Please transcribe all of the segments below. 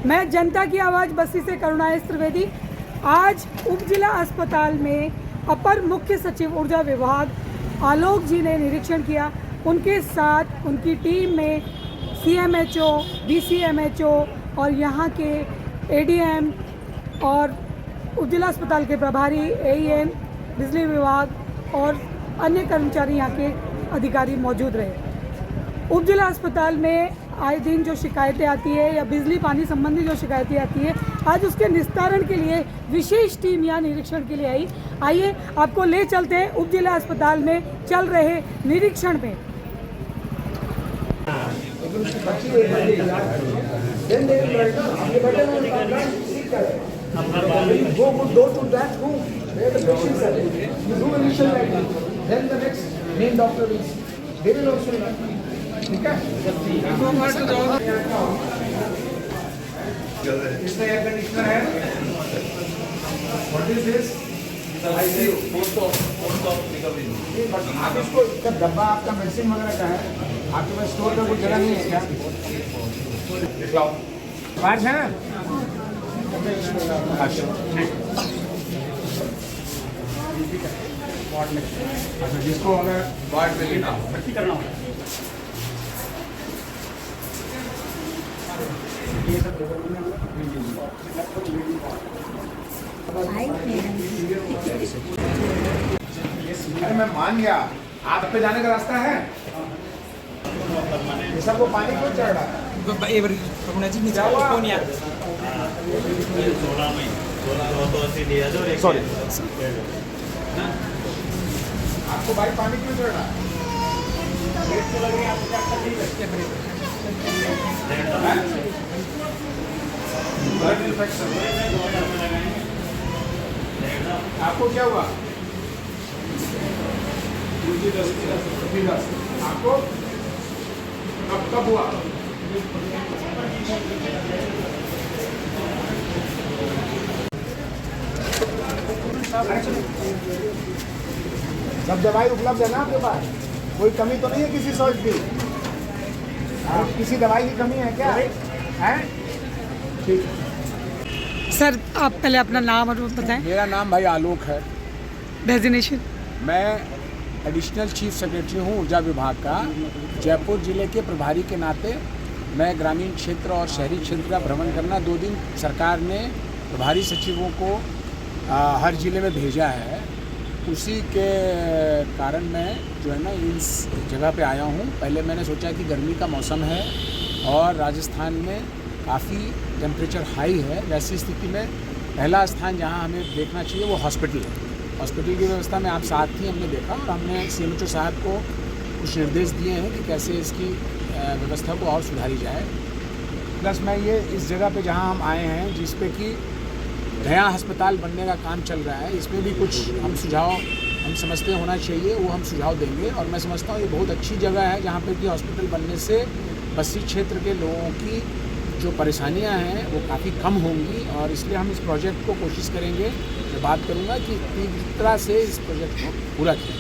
मैं जनता की आवाज़ बस्ती से करुणाएश त्रिवेदी। आज उप जिला अस्पताल में अपर मुख्य सचिव ऊर्जा विभाग आलोक जी ने निरीक्षण किया। उनके साथ उनकी टीम में CMHO, DCMHO और यहाँ के ADM और उप जिला अस्पताल के प्रभारी AEN, बिजली विभाग और अन्य कर्मचारी यहाँ के अधिकारी मौजूद रहे। उप जिला अस्पताल में आए दिन जो शिकायतें आती है या बिजली पानी संबंधी जो शिकायतें आती है, आज उसके निस्तारण के लिए विशेष टीम यहाँ निरीक्षण के लिए आई। आइए आपको ले चलते हैं उप जिला अस्पताल में चल रहे निरीक्षण में। ठीक है, इसमें एयर कंडीशनर है। What is this? Post of recovery. आप इसको जब डब्बा आपका मेडिसिन वगैरह का है, आपके पास स्टोर का कोई जगह नहीं है क्या? दिखलाओ, पाँच है ना? अच्छा, जिसको हमें वार्ड में लेना हो, भर्ती करना हो, अरे मैं मान गया, आप पे जाने का रास्ता है। ये सबको पानी क्यों चढ़ रहा है? सॉरी, आपको भाई पानी क्यों चढ़ रहा है? Blood infection. आपको क्या हुआ? आपको कब हुआ? सब दवाई उपलब्ध है ना आपके पास? कोई कमी तो नहीं है किसी सोच की? किसी दवाई की कमी है क्या? है? ठीक है सर, आप पहले अपना नाम और बताएं। मेरा नाम भाई आलोक है। डेजिग्नेशन? मैं एडिशनल चीफ सेक्रेटरी हूँ ऊर्जा विभाग का। जयपुर जिले के प्रभारी के नाते मैं ग्रामीण क्षेत्र और शहरी क्षेत्र का भ्रमण करना 2 दिन सरकार ने प्रभारी सचिवों को हर जिले में भेजा है। उसी के कारण मैं जो है ना इस जगह पे आया हूँ। पहले मैंने सोचा कि गर्मी का मौसम है और राजस्थान में काफ़ी टेम्परेचर हाई है। वैसी स्थिति में पहला स्थान जहाँ हमें देखना चाहिए वो हॉस्पिटल है। हॉस्पिटल की व्यवस्था में आप साथ ही हमने देखा और हमने CMHO साहब को कुछ निर्देश दिए हैं कि कैसे इसकी व्यवस्था को और सुधारी जाए। प्लस मैं ये इस जगह पे जहाँ हम आए हैं, जिस पे कि नया अस्पताल बनने का काम चल रहा है, इसमें भी कुछ हम सुझाव हम समझते होना चाहिए, वो हम सुझाव देंगे। और मैं समझता हूँ ये बहुत अच्छी जगह है जहाँ पे कि हॉस्पिटल बनने से बस्ती क्षेत्र के लोगों की जो परेशानियां हैं वो काफ़ी कम होंगी और इसलिए हम इस प्रोजेक्ट को कोशिश करेंगे। मैं बात करूंगा कि तीव्रता से इस प्रोजेक्ट को पूरा किया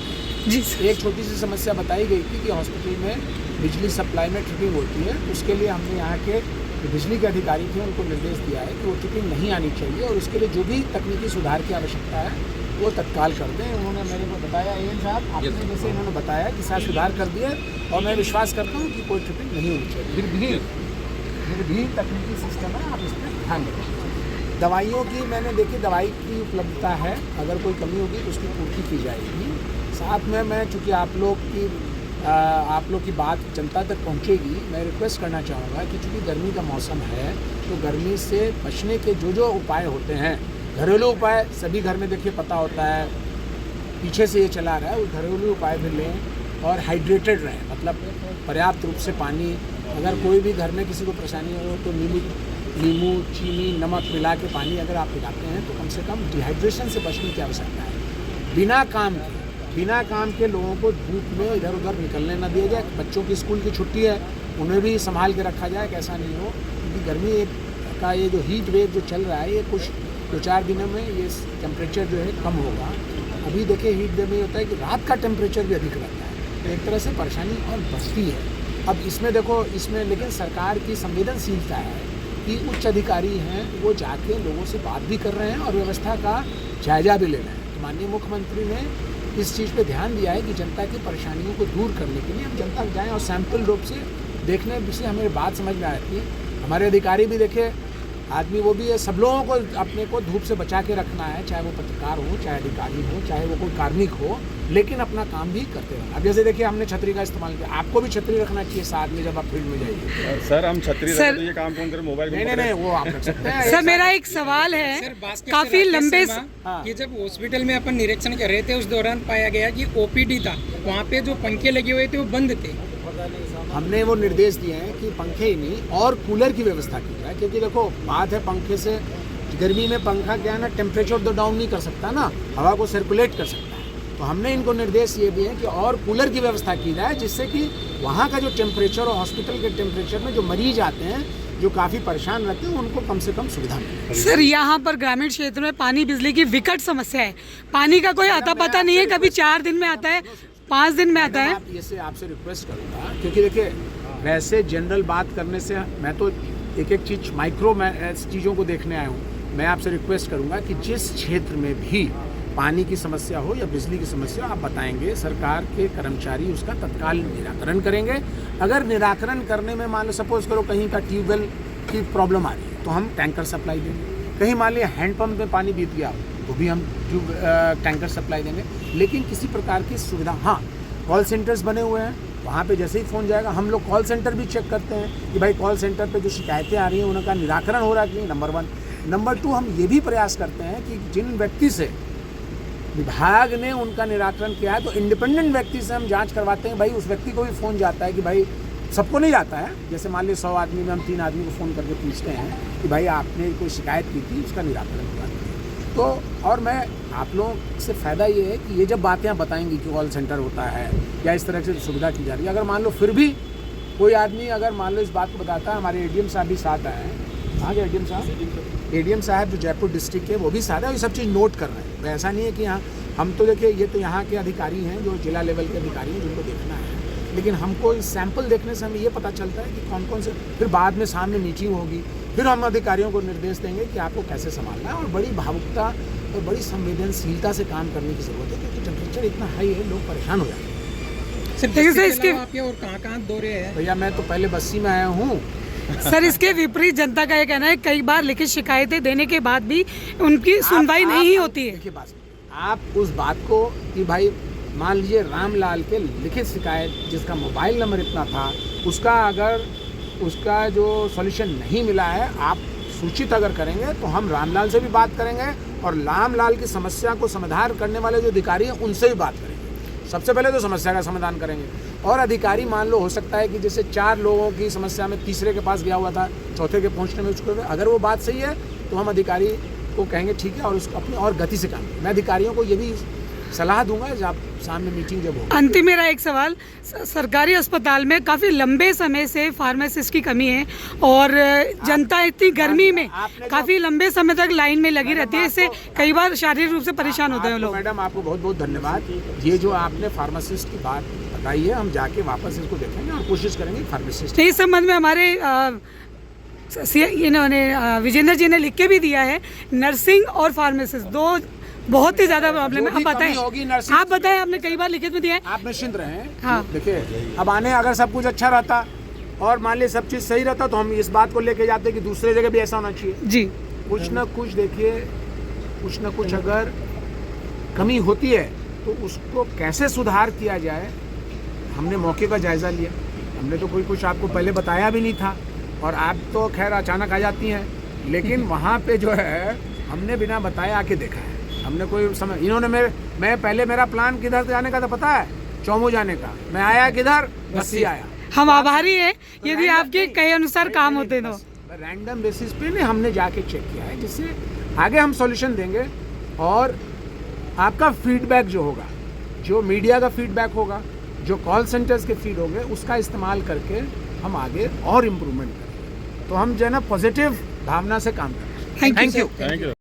जी। एक छोटी सी समस्या बताई गई थी कि हॉस्पिटल में बिजली सप्लाई में ट्रिपिंग होती है। उसके लिए हमने यहाँ के जो बिजली के अधिकारी थे उनको निर्देश दिया है कि वो ट्रिपिंग नहीं आनी चाहिए और उसके लिए जो भी तकनीकी सुधार की आवश्यकता है वो तत्काल कर दें। उन्होंने मेरे को बताया AN साहब, आपने जैसे इन्होंने बताया कि साथ सुधार कर दिया और मैं विश्वास करता हूँ कि कोई ट्रिपिंग नहीं होनी चाहिए। फिर भी तकनीकी सिस्टम है, आप इस पर ध्यान दें। दवाइयों की मैंने देखी, दवाई की उपलब्धता है, अगर कोई कमी होगी तो उसकी पूर्ति की जाएगी। साथ में मैं चूँकि आप लोग की बात जनता तक पहुँचेगी, मैं रिक्वेस्ट करना चाहूँगा कि चूँकि गर्मी का मौसम है तो गर्मी से बचने के जो उपाय होते हैं, घरेलू उपाय सभी घर में देखिए पता होता है, पीछे से ये चला रहा है, वो घरेलू उपाय भी लें और हाइड्रेटेड रहें, मतलब पर्याप्त रूप से पानी। अगर कोई भी घर में किसी को परेशानी हो तो नींबू, चीनी, नमक मिला के पानी अगर आप पिलाते हैं तो कम से कम डिहाइड्रेशन से बचने की आवश्यकता है। बिना काम के लोगों को धूप में इधर उधर निकलने ना दिया जाए। बच्चों की स्कूल की छुट्टी है, उन्हें भी संभाल के रखा जाए, कैसा नहीं हो, क्योंकि गर्मी का ये जो हीट वेव जो चल रहा है ये कुछ 2-4 दिनों में ये टेम्परेचर जो है कम होगा। अभी देखिए हीट वेव में होता है कि रात का टेम्परेचर भी अधिक रहता है, तो एक तरह से परेशानी और बढ़ती है। अब इसमें देखो, इसमें लेकिन सरकार की संवेदनशीलता है कि उच्च अधिकारी हैं वो जाके लोगों से बात भी कर रहे हैं और व्यवस्था का जायजा भी ले रहे हैं। तो माननीय मुख्यमंत्री ने इस चीज़ पे ध्यान दिया है कि जनता की परेशानियों को दूर करने के लिए हम जनता जाएँ और सैंपल रूप से देखने से हमें बात समझ में आती है। हमारे अधिकारी भी देखे, आदमी वो भी है, सब लोगों को अपने को धूप से बचा के रखना है, चाहे वो पत्रकार हो, चाहे अधिकारी हो, चाहे वो कोई कार्मिक हो, लेकिन अपना काम भी करते रहना। अब जैसे देखिए हमने छतरी का इस्तेमाल किया, आपको भी छतरी रखना चाहिए साथ में जब आप फील्ड में जाइए। सर हम छतरी रखें तो ये काम कौन करे? मोबाइल नहीं, वो आप रख सकते हैं। सर मेरा एक सवाल है, काफी लंबे कि जब हॉस्पिटल में अपन निरीक्षण कर रहे थे उस दौरान पाया गया कि ओपीडी था, वहाँ पे जो पंखे लगे हुए थे वो बंद थे। हमने वो निर्देश दिए हैं कि पंखे ही नहीं और कूलर की व्यवस्था की जाए, क्योंकि देखो बात है पंखे से, गर्मी में पंखा क्या है ना, टेम्परेचर तो डाउन नहीं कर सकता ना, हवा को सर्कुलेट कर सकता है। तो हमने इनको निर्देश ये दिए हैं कि और कूलर की व्यवस्था की जाए, जिससे कि वहाँ का जो टेम्परेचर और हॉस्पिटल के टेम्परेचर में जो मरीज आते हैं जो काफ़ी परेशान रहते हैं उनको कम से कम सुविधा मिले। सर यहाँ पर ग्रामीण क्षेत्र में पानी बिजली की विकट समस्या है, पानी का कोई अता पता नहीं है, कभी 4 दिन में आता है, 5 दिन में आता है। आप ये आपसे रिक्वेस्ट करूँगा, क्योंकि देखिए वैसे जनरल बात करने से मैं तो एक एक चीज़ माइक्रो चीज़ों को देखने आया हूँ। मैं आपसे रिक्वेस्ट करूँगा कि जिस क्षेत्र में भी पानी की समस्या हो या बिजली की समस्या आप बताएंगे, सरकार के कर्मचारी उसका तत्काल निराकरण करेंगे। अगर निराकरण करने में मान लो सपोज करो कहीं का ट्यूबवेल की प्रॉब्लम आ रही है तो हम टैंकर सप्लाई देंगे, कहीं मान लिया हैंडपम्प में पानी बीत गया तो भी हम टैंकर सप्लाई देंगे। लेकिन किसी प्रकार की सुविधा, हाँ कॉल सेंटर्स बने हुए हैं, वहाँ पे जैसे ही फ़ोन जाएगा हम लोग कॉल सेंटर भी चेक करते हैं कि भाई कॉल सेंटर पे जो शिकायतें आ रही हैं उनका निराकरण हो रहा है कि नहीं, नंबर 1। नंबर 2, हम ये भी प्रयास करते हैं कि जिन व्यक्ति से विभाग ने उनका निराकरण किया है तो इंडिपेंडेंट व्यक्ति से हम जांच करवाते हैं। भाई उस व्यक्ति को भी फ़ोन जाता है कि भाई, सबको नहीं जाता है, जैसे मान लीजिए 100 आदमी में हम 3 आदमी को फ़ोन करके पूछते हैं कि भाई आपने कोई शिकायत की थी, उसका निराकरण हुआ। तो और मैं आप लोगों से फ़ायदा ये है कि ये जब बातें आप बताएंगी कि कॉल सेंटर होता है या इस तरह से सुविधा की जा रही है, अगर मान लो फिर भी कोई आदमी अगर मान लो इस बात को बताता है, हमारे एडीएम साहब भी साथ आए हैं, कहाँ के एडीएम साहब जो जयपुर डिस्ट्रिक्ट के वो भी साथ है, ये सब चीज़ नोट कर रहे हैं। तो ऐसा नहीं है कि यहाँ हम तो देखिए ये तो यहाँ के अधिकारी हैं जो जिला लेवल के अधिकारी हैं जिनको देखना है, लेकिन हमको इस सैंपल देखने से हमें ये पता चलता है कि कौन कौन से, फिर बाद में सामने मीटिंग होगी, फिर हम अधिकारियों को निर्देश देंगे कि आपको कैसे संभालना है। और बड़ी भावुकता और बड़ी संवेदनशीलता से काम करने की ज़रूरत है, क्योंकि टेम्परेचर इतना हाई है, लोग परेशान हो जाते हैं। सर इसके आपके और कहाँ दौरे हैं? भैया मैं तो पहले बस्सी में आया हूँ। सर इसके विपरीत जनता का ये कहना है कई बार लिखित शिकायतें देने के बाद भी उनकी सुनवाई नहीं होती है। देखिए बात, आप उस बात को कि भाई मान लीजिए रामलाल के लिखित शिकायत जिसका मोबाइल नंबर इतना था, उसका अगर उसका जो सॉल्यूशन नहीं मिला है, आप सूचित अगर करेंगे तो हम रामलाल से भी बात करेंगे और रामलाल की समस्या को समाधान करने वाले जो अधिकारी हैं उनसे भी बात करेंगे। सबसे पहले तो समस्या का समाधान करेंगे। और अधिकारी मान लो हो सकता है कि जैसे 4 लोगों की समस्या में तीसरे के पास गया हुआ था, चौथे के पहुंचने में उसको, अगर वो बात सही है तो हम अधिकारी को कहेंगे ठीक है और उसको अपनी और गति से काम करें। मैं अधिकारियों को ये भी सलाह दूंगा जब सामने मीटिंग जब हो। अंतिम मेरा एक सवाल, सरकारी अस्पताल में काफ़ी लंबे समय से फार्मासिस्ट की कमी है और जनता इतनी गर्मी में काफ़ी लंबे समय तक लाइन में लगी रहती है, इससे कई बार शारीरिक रूप से परेशान होते हैं लोग। मैडम आपको बहुत बहुत धन्यवाद, ये जो आपने फार्मासिस्ट की बात बताई है, हम जाके वापस इसको देखेंगे और कोशिश करेंगे फार्मासिस्ट। इस संबंध में हमारे इन्होंने विजेंद्र जी ने लिख के भी दिया है, नर्सिंग और फार्मासिस्ट 2 बहुत ही ज्यादा प्रॉब्लम है। आप बताएं, आपने कई बार लिखित में दिया है। आप निश्चिंत रहें। हाँ देखिए अब आने अगर सब कुछ अच्छा रहता और मान लीजिए सब चीज़ सही रहता तो हम इस बात को लेके जाते कि दूसरे जगह भी ऐसा होना चाहिए जी। कुछ ना कुछ देखिए, कुछ ना कुछ अगर कमी होती है तो उसको कैसे सुधार किया जाए, हमने मौके का जायज़ा लिया। हमने तो कोई कुछ आपको पहले बताया भी नहीं था और आप तो खैर अचानक आ जाती हैं, लेकिन वहाँ पे जो है हमने बिना बताए आके देखा है। हमने कोई समय, इन्होंने मैं पहले मेरा प्लान किधर जाने का था पता है, चौमू जाने का, मैं आया किधर, बस्सी आया। हम आभारी हैं यदि आपके कहे अनुसार काम होते तो। रैंडम बेसिस पे नहीं, हमने जाके चेक किया है, जिससे आगे हम सॉल्यूशन देंगे। और आपका फीडबैक जो होगा, जो मीडिया का फीडबैक होगा, जो कॉल सेंटर्स के फीड होंगे, उसका इस्तेमाल करके हम आगे और इम्प्रूवमेंट करेंगे। तो हम जो है ना पॉजिटिव भावना से काम करें। Thank you.